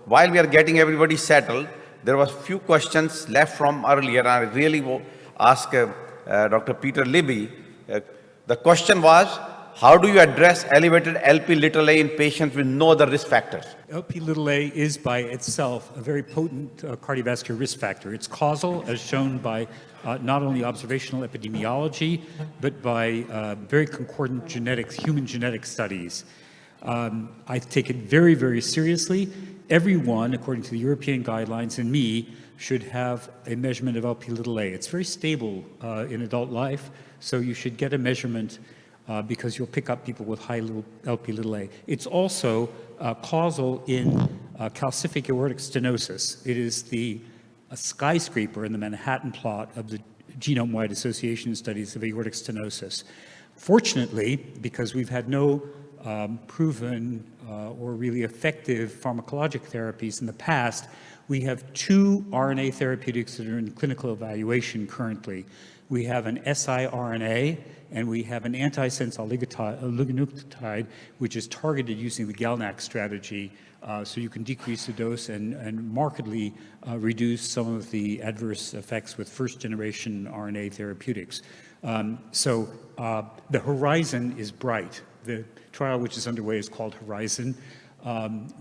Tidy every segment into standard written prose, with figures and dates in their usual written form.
while we are getting everybody settled, there was few questions left from earlier. I really will ask Dr. Peter Libby. The question was, how do you address elevated Lp(a) in patients with no other risk factors? Lp(a) is by itself a very potent cardiovascular risk factor. It's causal, as shown by not only observational epidemiology, but by very concordant genetics, human genetic studies. I take it very, very seriously. Everyone, according to the European guidelines, and me, should have a measurement of Lp(a). It's very stable in adult life, so you should get a measurement because you'll pick up people with high Lp(a). It's also causal in calcific aortic stenosis. It is the skyscraper in the Manhattan plot of the genome-wide association studies of aortic stenosis. Fortunately, because we've had no proven or really effective pharmacologic therapies in the past, we have 2 RNA therapeutics that are in clinical evaluation currently. We have an siRNA and we have an antisense oligonucleotide, which is targeted using the GalNAc strategy, so you can decrease the dose and markedly reduce some of the adverse effects with first-generation RNA therapeutics. So the horizon is bright. The trial which is underway is called Horizon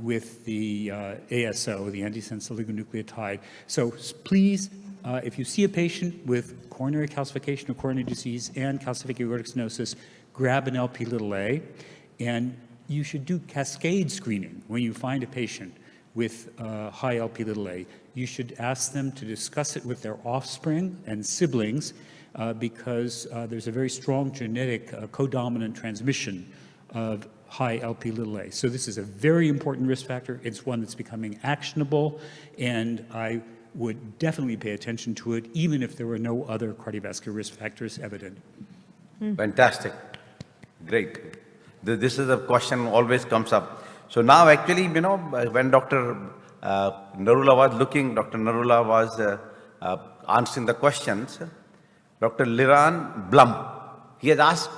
with the ASO, the antisense oligonucleotide. So please, if you see a patient with coronary calcification or coronary disease and calcific aortic stenosis, grab an Lp(a), and you should do cascade screening when you find a patient with high Lp(a). You should ask them to discuss it with their offspring and siblings because there's a very strong genetic codominant transmission of high Lp(a). So this is a very important risk factor. It's one that's becoming actionable, and I would definitely pay attention to it, even if there were no other cardiovascular risk factors evident. Fantastic. Great. This is a question always comes up. So now actually, you know, when Dr. Narula was looking, Dr. Narula was answering the questions, Dr. Liran Blum, he has asked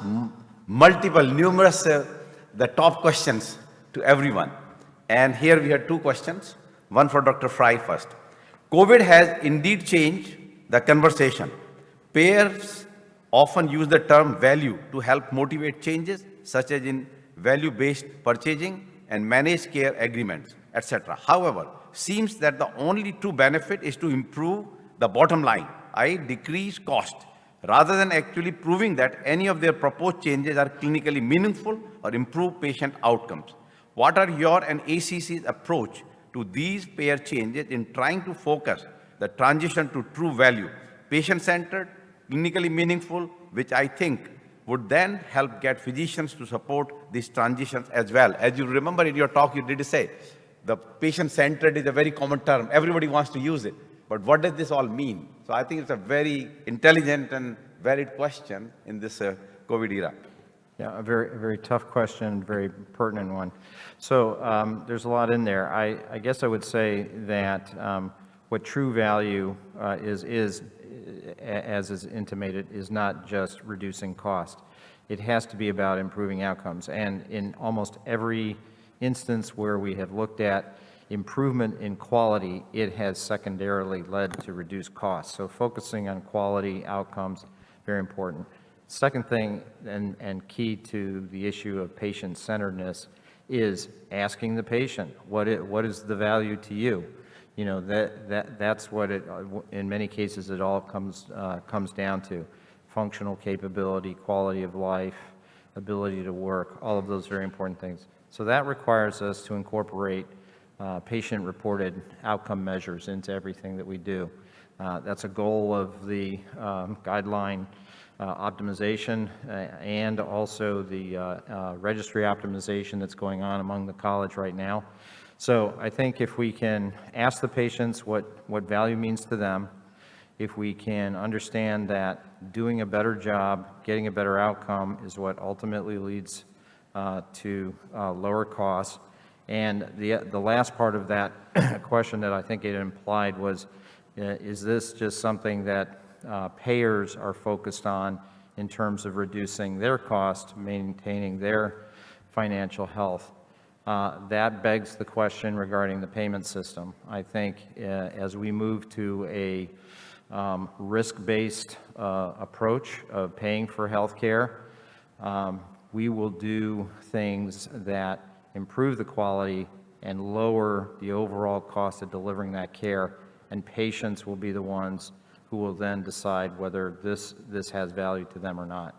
numerous, the top questions to everyone. And here we have 2 questions, one for Dr. Fry first. COVID has indeed changed the conversation. Payers often use the term value to help motivate changes, such as in value-based purchasing and managed care agreements, etc. However, seems that the only true benefit is to improve the bottom line, i.e. decrease cost, rather than actually proving that any of their proposed changes are clinically meaningful or improve patient outcomes. What are your and ACC's approach to these payer changes in trying to focus the transition to true value, patient-centered, clinically meaningful, which I think would then help get physicians to support these transitions as well. As you remember in your talk, you did say the patient-centered is a very common term. Everybody wants to use it. But what does this all mean? So I think it's a very intelligent and varied question in this COVID era. Yeah, a very tough question, very pertinent one. So there's a lot in there. I guess I would say that what true value is, as is intimated, is not just reducing cost. It has to be about improving outcomes. And in almost every instance where we have looked at improvement in quality, it has secondarily led to reduced costs. So focusing on quality outcomes, very important. Second thing, and key to the issue of patient-centeredness, is asking the patient, what is the value to you? You know, that's what it, in many cases, it all comes down to. Functional capability, quality of life, ability to work, all of those very important things. So that requires us to incorporate patient-reported outcome measures into everything that we do. That's a goal of the guideline optimization and also the registry optimization that's going on among the college right now. So I think if we can ask the patients what value means to them, if we can understand that doing a better job, getting a better outcome is what ultimately leads to lower costs. And the last part of that question that I think it implied was, is this just something that payers are focused on in terms of reducing their cost, maintaining their financial health? That begs the question regarding the payment system. I think as we move to a risk-based approach of paying for healthcare, we will do things that improve the quality and lower the overall cost of delivering that care, and patients will be the ones who will then decide whether this has value to them or not.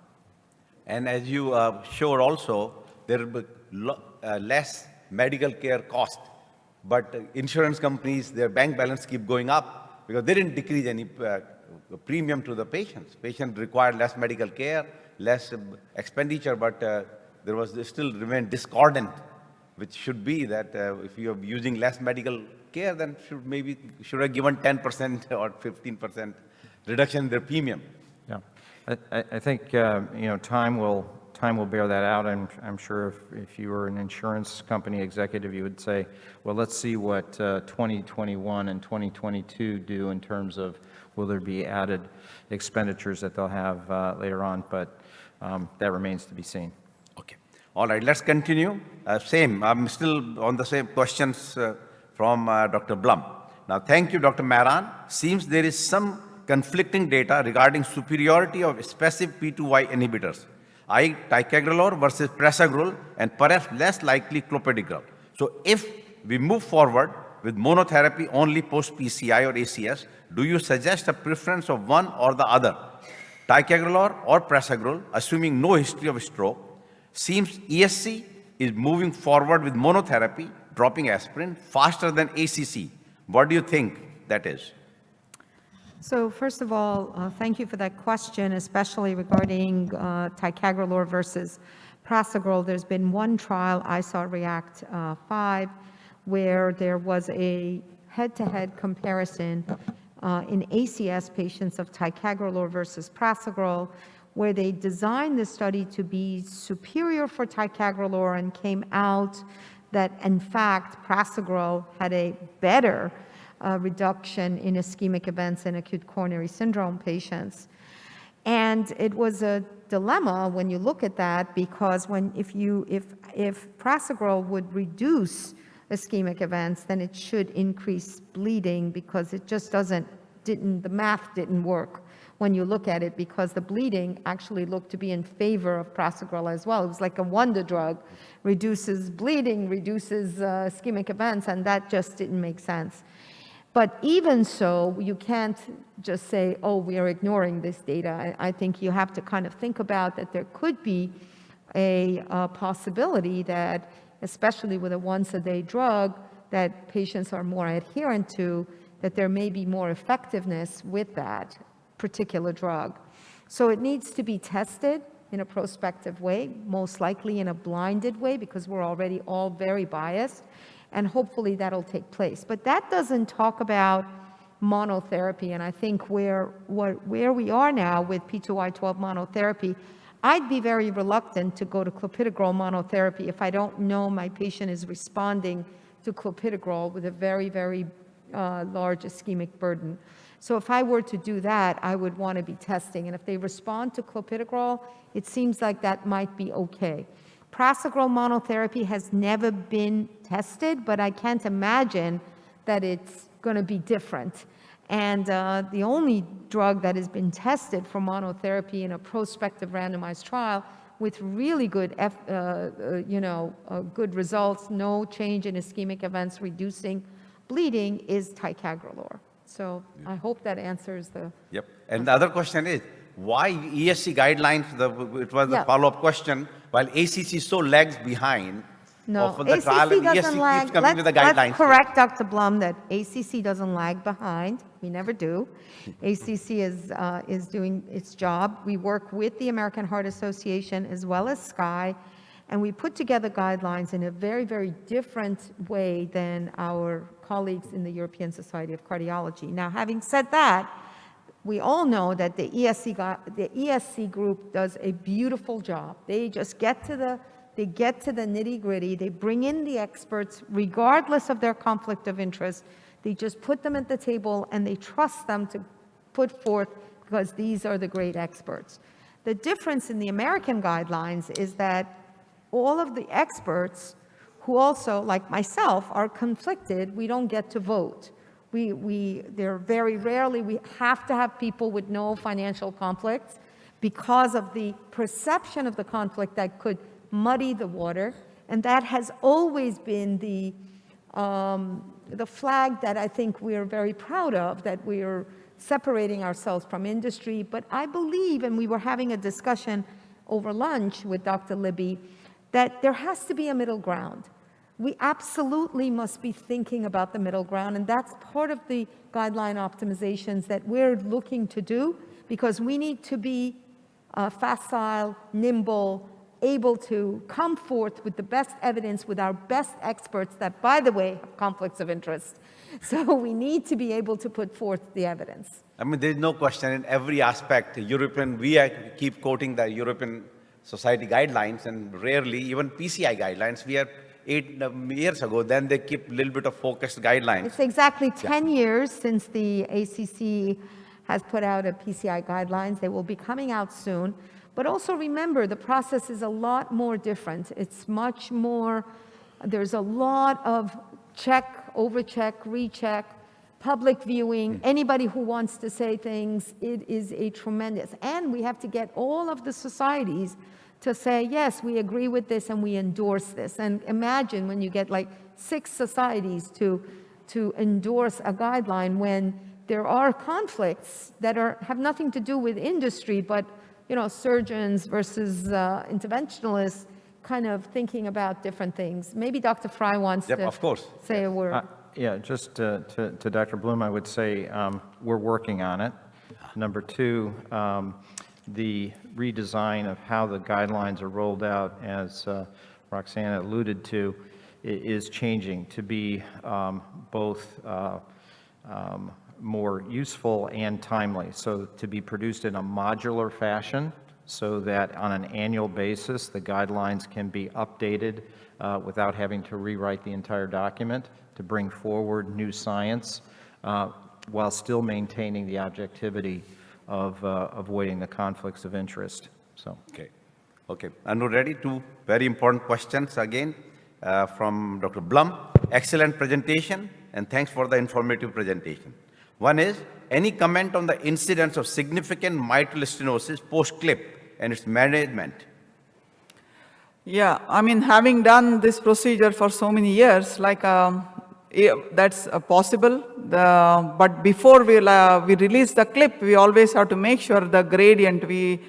And as you showed also, there will be less medical care cost, but insurance companies, their bank balance keep going up because they didn't decrease any premium to the patients. Patients required less medical care, less expenditure, but there was still remain discordant, which should be that if you are using less medical care, then should have given 10% or 15% reduction in their premium. Yeah, I think time will bear that out. I'm sure if you were an insurance company executive, you would say, well, let's see what 2021 and 2022 do in terms of will there be added expenditures that they'll have later on, but that remains to be seen. Okay. All right, let's continue. I'm still on the same questions from Dr. Blum. Now, thank you, Dr. Mehran. Seems there is some conflicting data regarding superiority of specific P2Y inhibitors, i.e. ticagrelor versus prasugrel, and perhaps less likely clopidogrel. So if we move forward with monotherapy only post-PCI or ACS, do you suggest a preference of one or the other, ticagrelor or prasugrel, assuming no history of stroke? Seems ESC is moving forward with monotherapy, dropping aspirin, faster than ACC. What do you think that is? So first of all, thank you for that question, especially regarding ticagrelor versus prasugrel. There's been one trial, I saw React 5, where there was a head-to-head comparison in ACS patients of ticagrelor versus prasugrel, where they designed the study to be superior for ticagrelor and came out that, in fact, prasugrel had a better reduction in ischemic events in acute coronary syndrome patients. And it was a dilemma when you look at that, because if prasugrel would reduce ischemic events, then it should increase bleeding, because it just the math didn't work when you look at it, because the bleeding actually looked to be in favor of prasugrel as well. It was like a wonder drug, reduces bleeding, reduces ischemic events, and that just didn't make sense. But even so, you can't just say, oh, we are ignoring this data. I think you have to kind of think about that there could be a possibility that, especially with a once-a-day drug that patients are more adherent to, that there may be more effectiveness with that particular drug. So it needs to be tested in a prospective way, most likely in a blinded way, because we're already all very biased, and hopefully that'll take place. But that doesn't talk about monotherapy, and I think where we are now with P2Y12 monotherapy, I'd be very reluctant to go to clopidogrel monotherapy if I don't know my patient is responding to clopidogrel with a very, very large ischemic burden. So if I were to do that, I would want to be testing. And if they respond to clopidogrel, it seems like that might be okay. Prasugrel monotherapy has never been tested, but I can't imagine that it's going to be different. And the only drug that has been tested for monotherapy in a prospective randomized trial with really good, good results, no change in ischemic events, reducing bleeding, is ticagrelor. So I hope that answers the... Yep. And the other question is, why ESC guidelines, it was a follow-up question, while ACC so lags behind No, of the ACC trial, and doesn't ESC lag. keeps coming with the guidelines. Let's correct Dr. Blum that ACC doesn't lag behind. We never do. ACC is doing its job. We work with the American Heart Association as well as SCI, and we put together guidelines in a very, very different way than our colleagues in the European Society of Cardiology. Now, having said that, we all know that the ESC group does a beautiful job. They just get to the nitty-gritty. They bring in the experts regardless of their conflict of interest. They just put them at the table and they trust them to put forth, because these are the great experts. The difference in the American guidelines is that all of the experts who also, like myself, are conflicted, we don't get to vote. They're very rarely, we have to have people with no financial conflicts because of the perception of the conflict that could muddy the water. And that has always been the flag that I think we're very proud of, that we're separating ourselves from industry. But I believe, and we were having a discussion over lunch with Dr. Libby, that there has to be a middle ground. We absolutely must be thinking about the middle ground, and that's part of the guideline optimizations that we're looking to do, because we need to be facile, nimble, able to come forth with the best evidence, with our best experts that, by the way, have conflicts of interest. So we need to be able to put forth the evidence. I mean, there's no question in every aspect. We keep quoting the European Society guidelines, and rarely even PCI guidelines. We are 8 years ago, then they keep a little bit of focused guidelines. It's exactly 10 years since the ACC has put out a PCI guidelines. They will be coming out soon. But also remember, the process is a lot more different. It's much more, there's a lot of check, overcheck, recheck, public viewing, anybody who wants to say things. It is a tremendous, and we have to get all of the societies to say, yes, we agree with this and we endorse this. And imagine when you get like 6 societies to endorse a guideline when there are conflicts that have nothing to do with industry, but surgeons versus interventionalists kind of thinking about different things. Maybe Dr. Fry wants to of course. say a word. Yeah, just to Dr. Bloom, I would say we're working on it. Number 2, the redesign of how the guidelines are rolled out, as Roxana alluded to, is changing to be both more useful and timely. So to be produced in a modular fashion so that on an annual basis the guidelines can be updated without having to rewrite the entire document, to bring forward new science while still maintaining the objectivity of avoiding the conflicts of interest. So. Okay. And we're ready. 2 very important questions again from Dr. Blum. Excellent presentation, and thanks for the informative presentation. One is, any comment on the incidence of significant mitral stenosis post-clip and its management? Yeah, I mean, having done this procedure for so many years, that's possible. But before we release the clip, we always have to make sure the gradient, we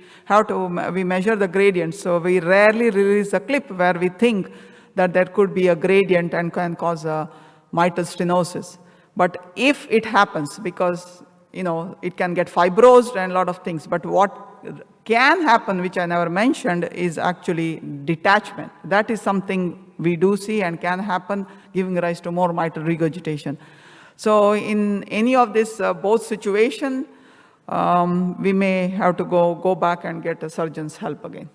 measure the gradient. So we rarely release a clip where we think that there could be a gradient and can cause a mitral stenosis. But if it happens, because it can get fibrosed and a lot of things, but what can happen, which I never mentioned, is actually detachment. That is something we do see and can happen, giving rise to more mitral regurgitation. So in any of this both situation, we may have to go back and get a surgeon's help again.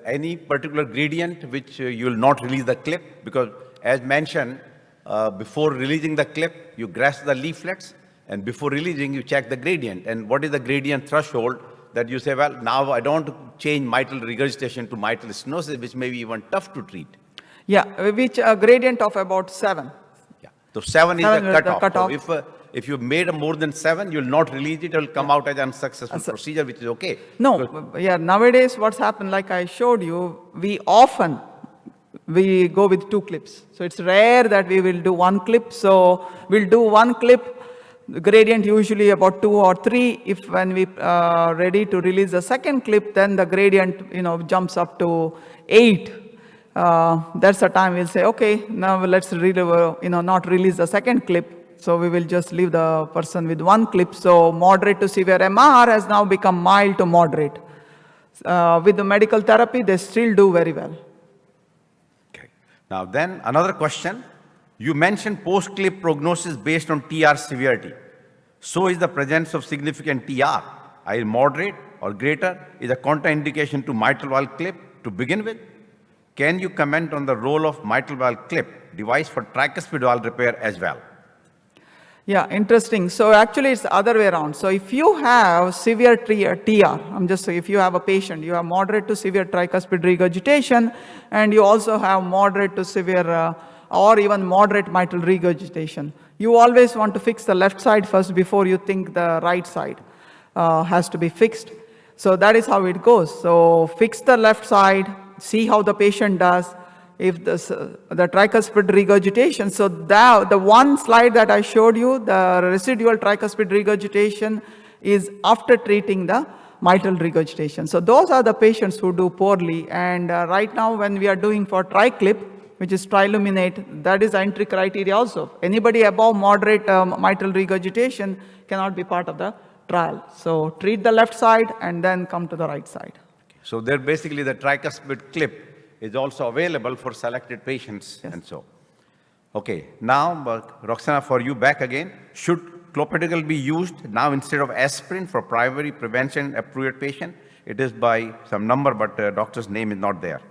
Any particular gradient which you will not release the clip? Because as mentioned, before releasing the clip, you grasp the leaflets, and before releasing, you check the gradient. And what is the gradient threshold that you say, well, now I don't want to change mitral regurgitation to mitral stenosis, which may be even tough to treat? Yeah, which a gradient of about 7. Yeah. So 7 is the cutoff. cutoff. So if you made more than 7, you will not release it. It will come out as an unsuccessful procedure, which is okay. No, yeah, nowadays what's happened, like I showed you, we go with 2 clips. So it's rare that we will do 1 clip. So we'll do 1 clip, the gradient usually about 2 or 3. If when we are ready to release the second clip, then the gradient, jumps up to 8. That's the time we'll say, okay, now let's not release the second clip. So we will just leave the person with 1 clip. So moderate to severe MR has now become mild to moderate. With the medical therapy, they still do very well. Okay. Now then, another question. You mentioned post-clip prognosis based on TR severity. So is the presence of significant TR, either moderate or greater, is a contraindication to mitral valve clip to begin with? Can you comment on the role of mitral valve clip device for tricuspid valve repair as well? Yeah, interesting. So actually it's the other way around. So if you have severe TR, I'm just saying if you have a patient, you have moderate to severe tricuspid regurgitation, and you also have moderate to severe or even moderate mitral regurgitation. You always want to fix the left side first before you think the right side has to be fixed. So that is how it goes. So fix the left side, see how the patient does. If the tricuspid regurgitation, so the one slide that I showed you, the residual tricuspid regurgitation is after treating the mitral regurgitation. So those are the patients who do poorly. And right now when we are doing for TriClip, which is triluminate, that is the entry criteria also. Anybody above moderate mitral regurgitation cannot be part of the trial. So treat the left side and then come to the right side. So there basically the tricuspid clip is also available for selected patients. Yes. And so. Okay, now Roxana, for you back again. Should clopidogrel be used now instead of aspirin for primary prevention approved patient? It is by some number, but doctor's name is not there.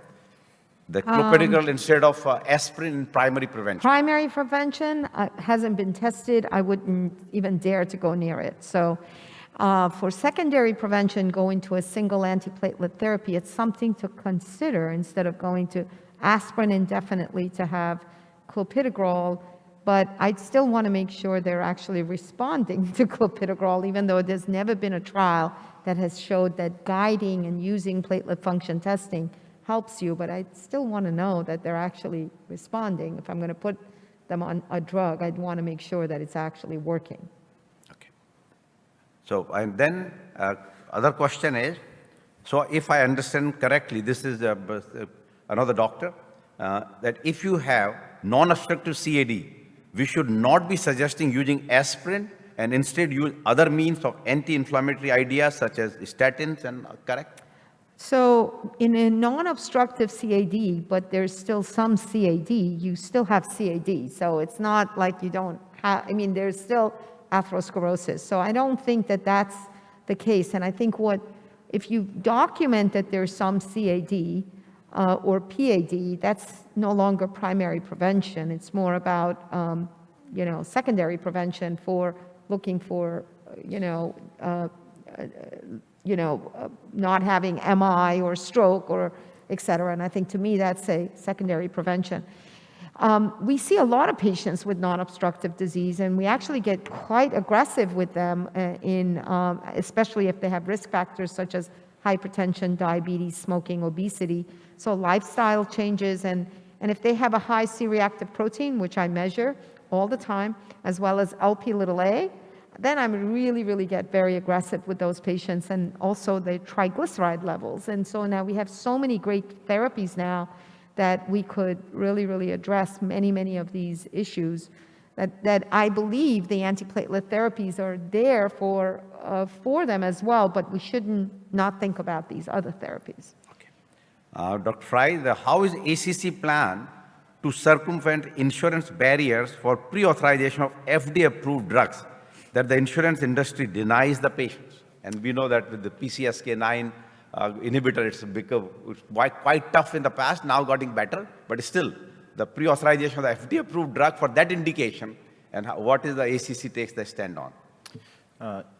The clopidogrel instead of aspirin in primary prevention. Primary prevention hasn't been tested. I wouldn't even dare to go near it. So for secondary prevention, going to a single antiplatelet therapy, it's something to consider instead of going to aspirin indefinitely to have clopidogrel. But I'd still want to make sure they're actually responding to clopidogrel, even though there's never been a trial that has showed that guiding and using platelet function testing helps you. But I still want to know that they're actually responding. If I'm going to put them on a drug, I'd want to make sure that it's actually working. So, and then other question is, so if I understand correctly, this is another doctor, that if you have non-obstructive CAD, we should not be suggesting using aspirin and instead use other means of anti-inflammatory ideas such as statins, and correct? So in a non-obstructive CAD, but there's still some CAD, you still have CAD. So it's not like you don't have, I mean, there's still atherosclerosis. So I don't think that that's the case. And I think if you document that there's some CAD or PAD, that's no longer primary prevention. It's more about, secondary prevention for looking for, not having MI or stroke or et cetera. And I think to me, that's a secondary prevention. We see a lot of patients with non-obstructive disease, and we actually get quite aggressive with them especially if they have risk factors such as hypertension, diabetes, smoking, obesity. So lifestyle changes, and if they have a high C-reactive protein, which I measure all the time, as well as Lp(a), then I really get very aggressive with those patients, and also the triglyceride levels. And so now we have so many great therapies now that we could really address many of these issues that I believe the antiplatelet therapies are there for them as well, but we shouldn't not think about these other therapies. Okay. Dr. Fry, how is ACC plan to circumvent insurance barriers for pre-authorization of FDA-approved drugs that the insurance industry denies the patients? And we know that with the PCSK9 inhibitor, it's become quite tough in the past, now getting better, but still, the pre-authorization of the FDA-approved drug for that indication, and what is the ACC takes the stand on?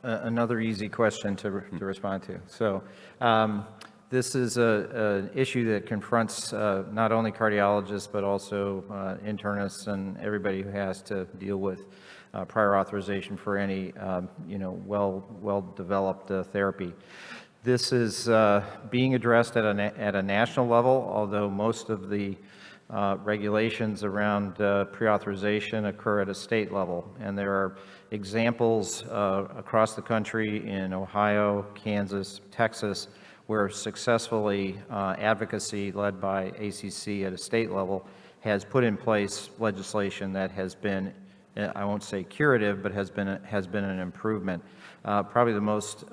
Another easy question to respond to. So this is an issue that confronts not only cardiologists, but also internists and everybody who has to deal with prior authorization for any well-developed therapy. This is being addressed at a national level, although most of the regulations around pre-authorization occur at a state level. And there are examples across the country in Ohio, Kansas, Texas, where successfully advocacy led by ACC at a state level has put in place legislation that has been, I won't say curative, but has been an improvement. Probably the most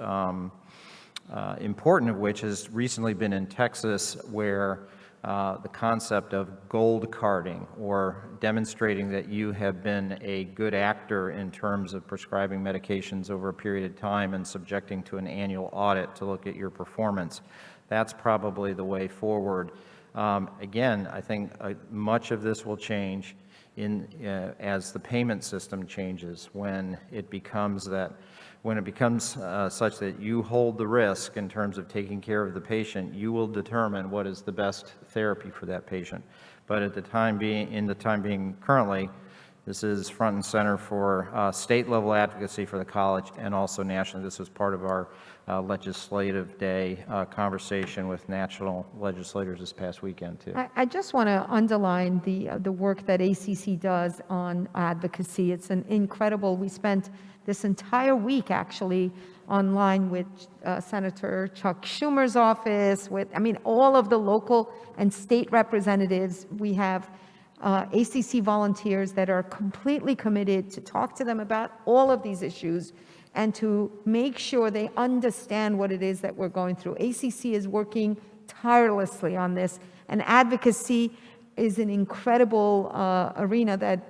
important of which has recently been in Texas, where the concept of gold carding, or demonstrating that you have been a good actor in terms of prescribing medications over a period of time and subjecting to an annual audit to look at your performance. That's probably the way forward. Again, I think much of this will change as the payment system changes, when it becomes such that you hold the risk in terms of taking care of the patient, you will determine what is the best therapy for that patient. But in the time being currently, this is front and center for state-level advocacy for the college and also nationally. This was part of our legislative day conversation with national legislators this past weekend, too. I just want to underline the work that ACC does on advocacy. It's an incredible, we spent this entire week actually online with Senator Chuck Schumer's office, all of the local and state representatives. We have ACC volunteers that are completely committed to talk to them about all of these issues and to make sure they understand what it is that we're going through. ACC is working tirelessly on this, and advocacy is an incredible arena that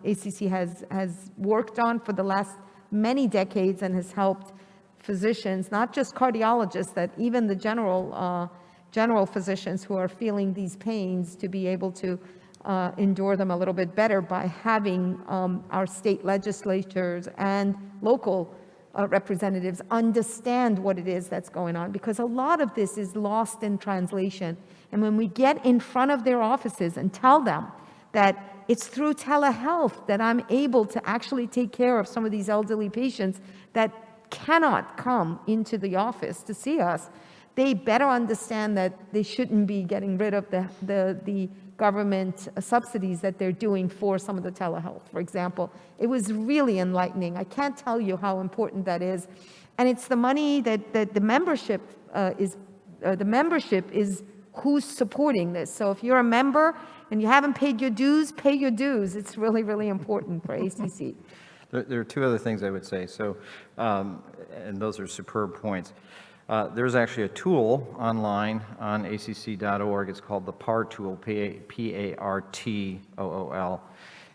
ACC has worked on for the last many decades and has helped physicians, not just cardiologists, that even the general physicians who are feeling these pains to be able to endure them a little bit better by having our state legislatures and local representatives understand what it is that's going on, because a lot of this is lost in translation. And when we get in front of their offices and tell them that it's through telehealth that I'm able to actually take care of some of these elderly patients that cannot come into the office to see us, they better understand that they shouldn't be getting rid of the government subsidies that they're doing for some of the telehealth, for example. It was really enlightening. I can't tell you how important that is. And it's the money that the membership is who's supporting this. So if you're a member and you haven't paid your dues, pay your dues. It's really, really important for ACC. There are two other things I would say. So, and those are superb points. There's actually a tool online on acc.org. It's called the PAR tool, P-A-R-T-O-O-L.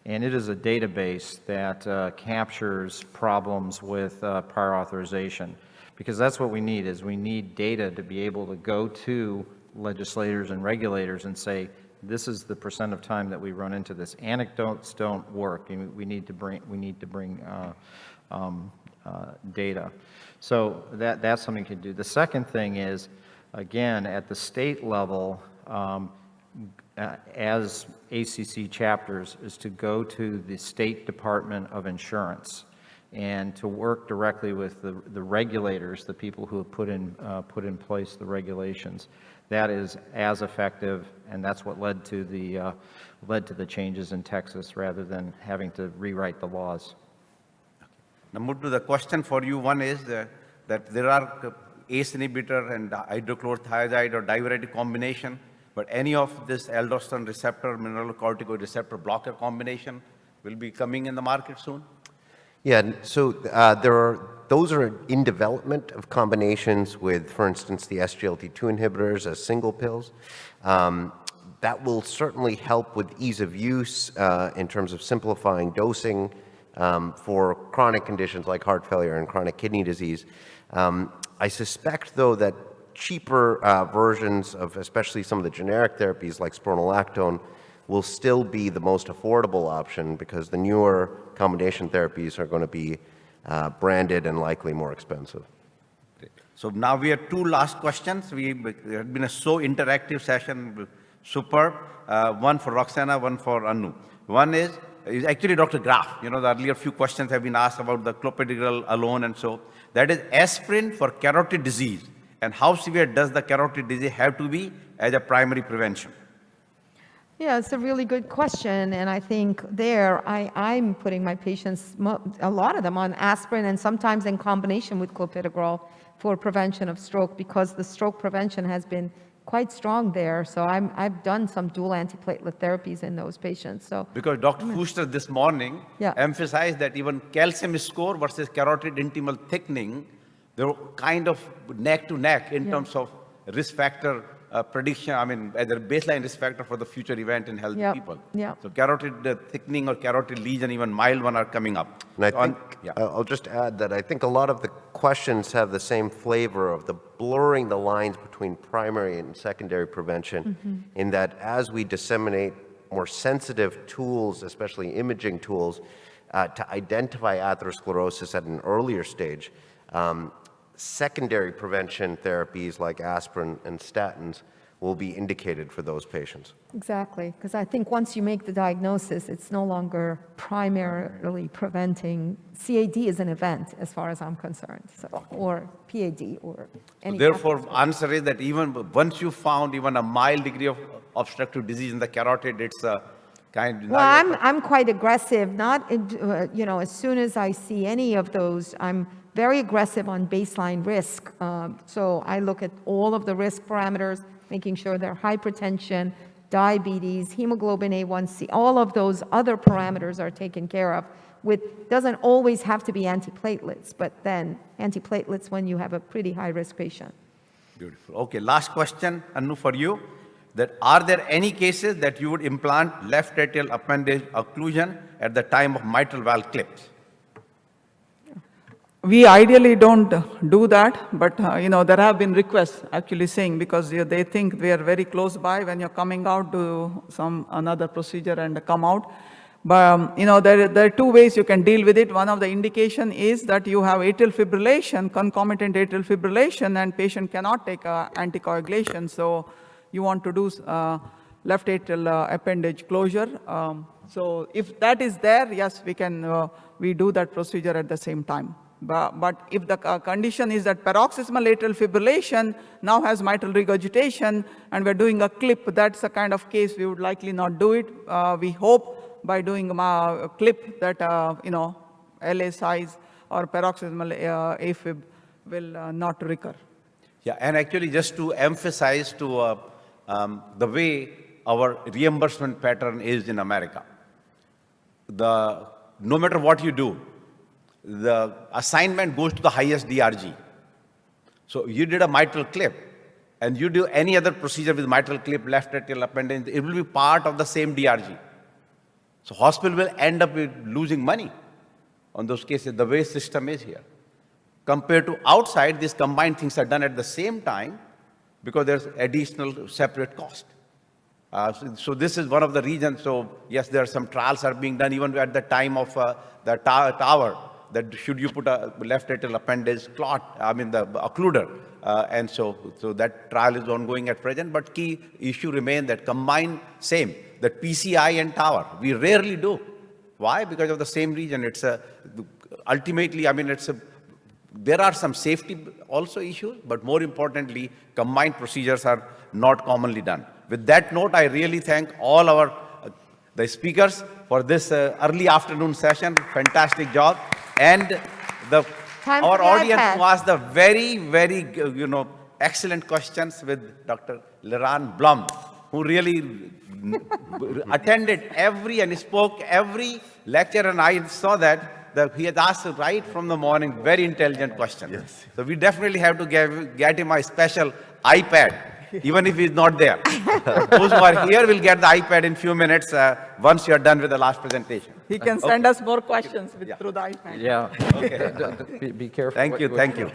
And it is a database that captures problems with prior authorization. Because that's what we need, is we need data to be able to go to legislators and regulators and say, this is the percent of time that we run into this. Anecdotes don't work. We need to bring data. So that's something you can do. The second thing is, again, at the state level, as ACC chapters, is to go to the State Department of Insurance and to work directly with the regulators, the people who have put in place the regulations. That is as effective, and that's what led to the changes in Texas, rather than having to rewrite the laws. Now, Muthu, the question for you, one is that there are ACE inhibitor and hydrochlorothiazide or diuretic combination, but any of this aldosterone receptor, mineralocorticoid receptor blocker combination will be coming in the market soon? Yeah, so those are in development of combinations with, for instance, the SGLT2 inhibitors as single pills. That will certainly help with ease of use in terms of simplifying dosing for chronic conditions like heart failure and chronic kidney disease. I suspect, though, that cheaper versions of especially some of the generic therapies like spironolactone will still be the most affordable option, because the newer combination therapies are going to be branded and likely more expensive. So now we have two last questions. It had been a so interactive session, superb. One for Roxana, one for Anu. One is actually Dr. Graf. The earlier few questions have been asked about the clopidogrel alone, and so that is aspirin for carotid disease. And how severe does the carotid disease have to be as a primary prevention? Yeah, it's a really good question, and I think I'm putting my patients, a lot of them, on aspirin and sometimes in combination with clopidogrel for prevention of stroke, because the stroke prevention has been quite strong there. So I've done some dual antiplatelet therapies in those patients. So because Dr. Fuster this morning emphasized that even calcium score versus carotid intimal thickening, they're kind of neck to neck in terms of risk factor prediction, as a baseline risk factor for the future event in healthy people. So carotid thickening or carotid lesion, even mild one, are coming up. And I think, I'll just add that I think a lot of the questions have the same flavor of the blurring the lines between primary and secondary prevention, in that as we disseminate more sensitive tools, especially imaging tools, to identify atherosclerosis at an earlier stage. Secondary prevention therapies like aspirin and statins will be indicated for those patients. Exactly, because I think once you make the diagnosis, it's no longer primarily preventing. CAD is an event, as far as I'm concerned, so, or PAD, or any. Therefore, answer is that even once you found even a mild degree of obstructive disease in the carotid, it's a kind. Well, I'm quite aggressive, not, as soon as I see any of those, I'm very aggressive on baseline risk. So I look at all of the risk parameters, making sure they're hypertension, diabetes, hemoglobin A1C, all of those other parameters are taken care of. Doesn't always have to be antiplatelets, but then antiplatelets when you have a pretty high-risk patient. Beautiful. Okay, last question, Anu, for you. That are there any cases that you would implant left atrial appendage occlusion at the time of mitral valve clips? We ideally don't do that, but there have been requests actually saying, because they think we are very close by when you're coming out to another procedure and come out. But there are two ways you can deal with it. One of the indication is that you have atrial fibrillation, concomitant atrial fibrillation, and patient cannot take anticoagulation. So you want to do left atrial appendage closure. So if that is there, yes, we do that procedure at the same time. But if the condition is that paroxysmal atrial fibrillation now has mitral regurgitation and we're doing a clip, that's the kind of case we would likely not do it. We hope by doing a clip that, LA size or paroxysmal AFib will not recur. Yeah, and actually just to emphasize to the way our reimbursement pattern is in America, no matter what you do, the assignment goes to the highest DRG. So you did a mitral clip, and you do any other procedure with mitral clip, left atrial appendage, it will be part of the same DRG. So hospital will end up with losing money on those cases, the way system is here. Compared to outside, these combined things are done at the same time because there's additional separate cost. So this is one of the reasons. So yes, there are some trials are being done even at the time of the tower. That should you put a left atrial appendage the occluder. And so that trial is ongoing at present, but key issue remains that combine same, that PCI and tower, we rarely do. Why? Because of the same reason. It's ultimately, there are some safety also issues, but more importantly, combined procedures are not commonly done. With that note, I really thank all the speakers for this early afternoon session. Fantastic job. And our audience who asked the very, very, excellent questions with Dr. Liran Blum, who really attended and spoke every lecture, and I saw that he had asked right from the morning very intelligent questions. Yes. So we definitely have to get him a special iPad, even if he's not there. Those who are here will get the iPad in few minutes once you're done with the last presentation. He can send us more questions through the iPad. Yeah. Okay. Be careful. Thank you.